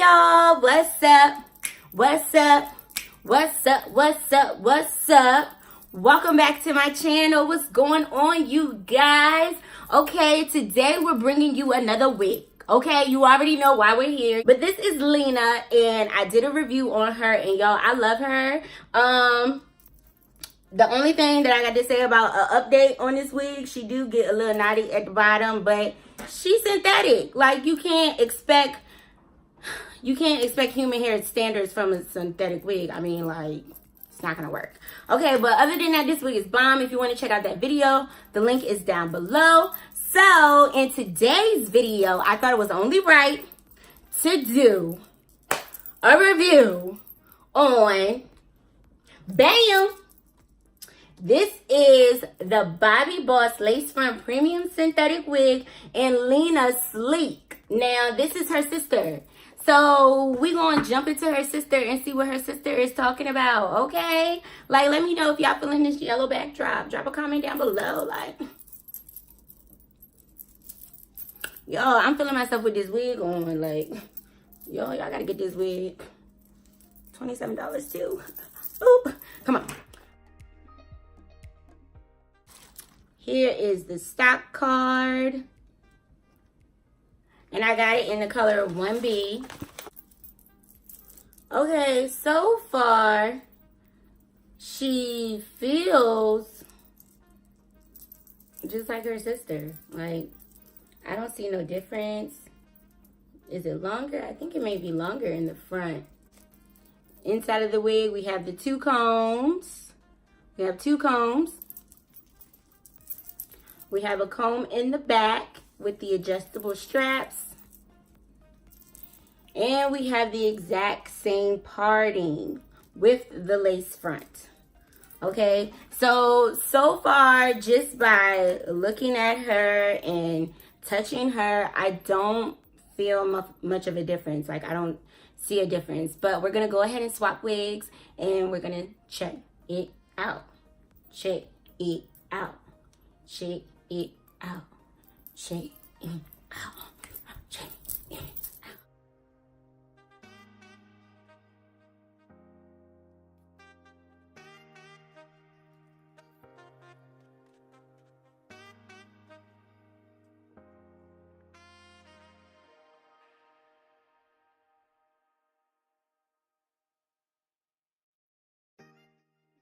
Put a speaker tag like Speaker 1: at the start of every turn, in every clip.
Speaker 1: y'all, what's up? What's up? What's up? What's up? What's up? Welcome back to my channel. What's going on, you guys? Okay, today we're bringing you another wig. Okay, you already know why we're here, but this is Lyna, and I did a review on her, and y'all, I love her. The only thing that I got to say about an update on this wig, she do get a little naughty at the bottom, but she's synthetic. Like, you can't expect human hair standards from a synthetic wig. I mean, like, it's not gonna work. Okay, but other than that, this wig is bomb. If you want to check out that video, the link is down below. So in today's video, I thought it was only right to do a review on, bam, this is the Bobbi Boss Lace Front Premium Synthetic Wig in Lyna Sleek. Now, this is her sister. So, we're going to jump into her sister and see what her sister is talking about, okay? Like, let me know if y'all feeling this yellow backdrop. Drop a comment down below, like. Yo, I'm feeling myself with this wig on, like. Yo, y'all got to get this wig. $27 too. Oop. Come on. Here is the stock card. And I got it in the color 1B. Okay, so far, she feels just like her sister. Like, I don't see no difference. Is it longer? I think it may be longer in the front. Inside of the wig, we have the two combs. We have two combs. We have a comb in the back with the adjustable straps. And we have the exact same parting with the lace front. Okay, so far, just by looking at her and touching her, I don't feel much of a difference. Like, I don't see a difference. But we're going to go ahead and swap wigs, and we're going to check it out. Check it out. Check it out. Check it out. Check it out.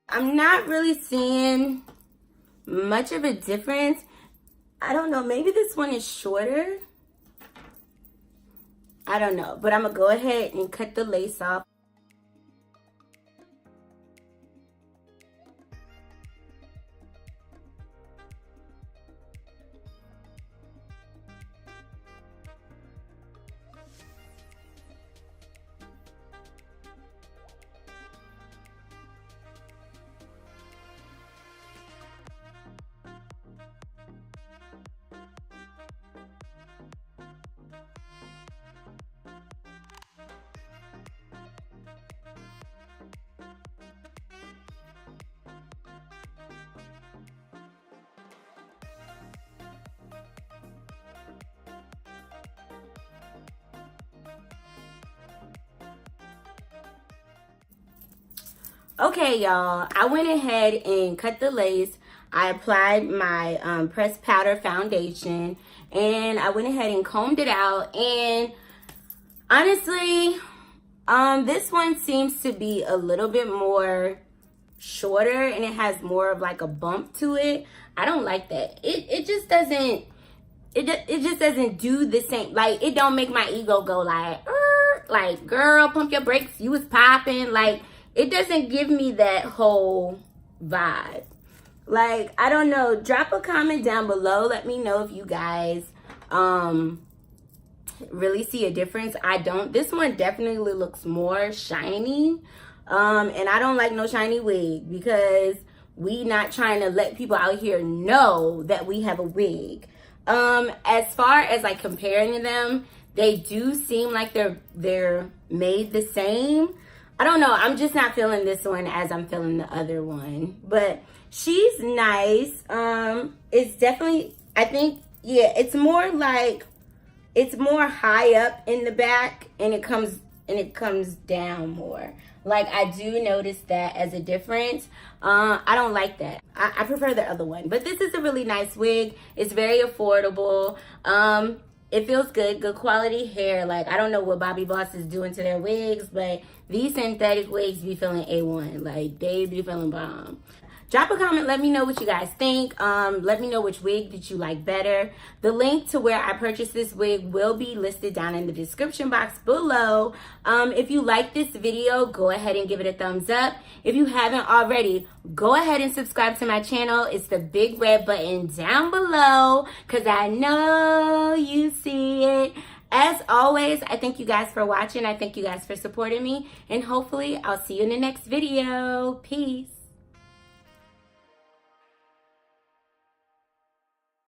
Speaker 1: I'm not really seeing much of a difference. I don't know, maybe this one is shorter. I don't know, but I'm gonna go ahead and cut the lace off. Okay, y'all, I went ahead and cut the lace. I applied my pressed powder foundation, and I went ahead and combed it out. And honestly, this one seems to be a little bit more shorter, and it has more of like a bump to it. I don't like that. It just doesn't. It just doesn't do the same. Like, it don't make my ego go like, girl, pump your brakes. You was popping. Like, it doesn't give me that whole vibe. Like, I don't know. Drop a comment down below. Let me know if you guys really see a difference. I don't. This one definitely looks more shiny. And I don't like no shiny wig, because we not trying to let people out here know that we have a wig. As far as like comparing them, they do seem like they're made the same. I don't know. I'm just not feeling this one as I'm feeling the other one. But she's nice. It's definitely, I think, yeah, it's more like, it's more high up in the back, and it comes and it comes down more. Like, I do notice that as a difference. I don't like that. I prefer the other one. But this is a really nice wig. It's very affordable. It feels good. Good quality hair. Like, I don't know what Bobbi Boss is doing to their wigs, but these synthetic wigs be feeling A1. Like, they be feeling bomb. Drop a comment, let me know what you guys think. Let me know which wig did you like better. The link to where I purchased this wig will be listed down in the description box below. If you like this video, go ahead and give it a thumbs up. If you haven't already, go ahead and subscribe to my channel. It's the big red button down below, because I know you see it. As always, I thank you guys for watching. I thank you guys for supporting me. And hopefully, I'll see you in the next video. Peace.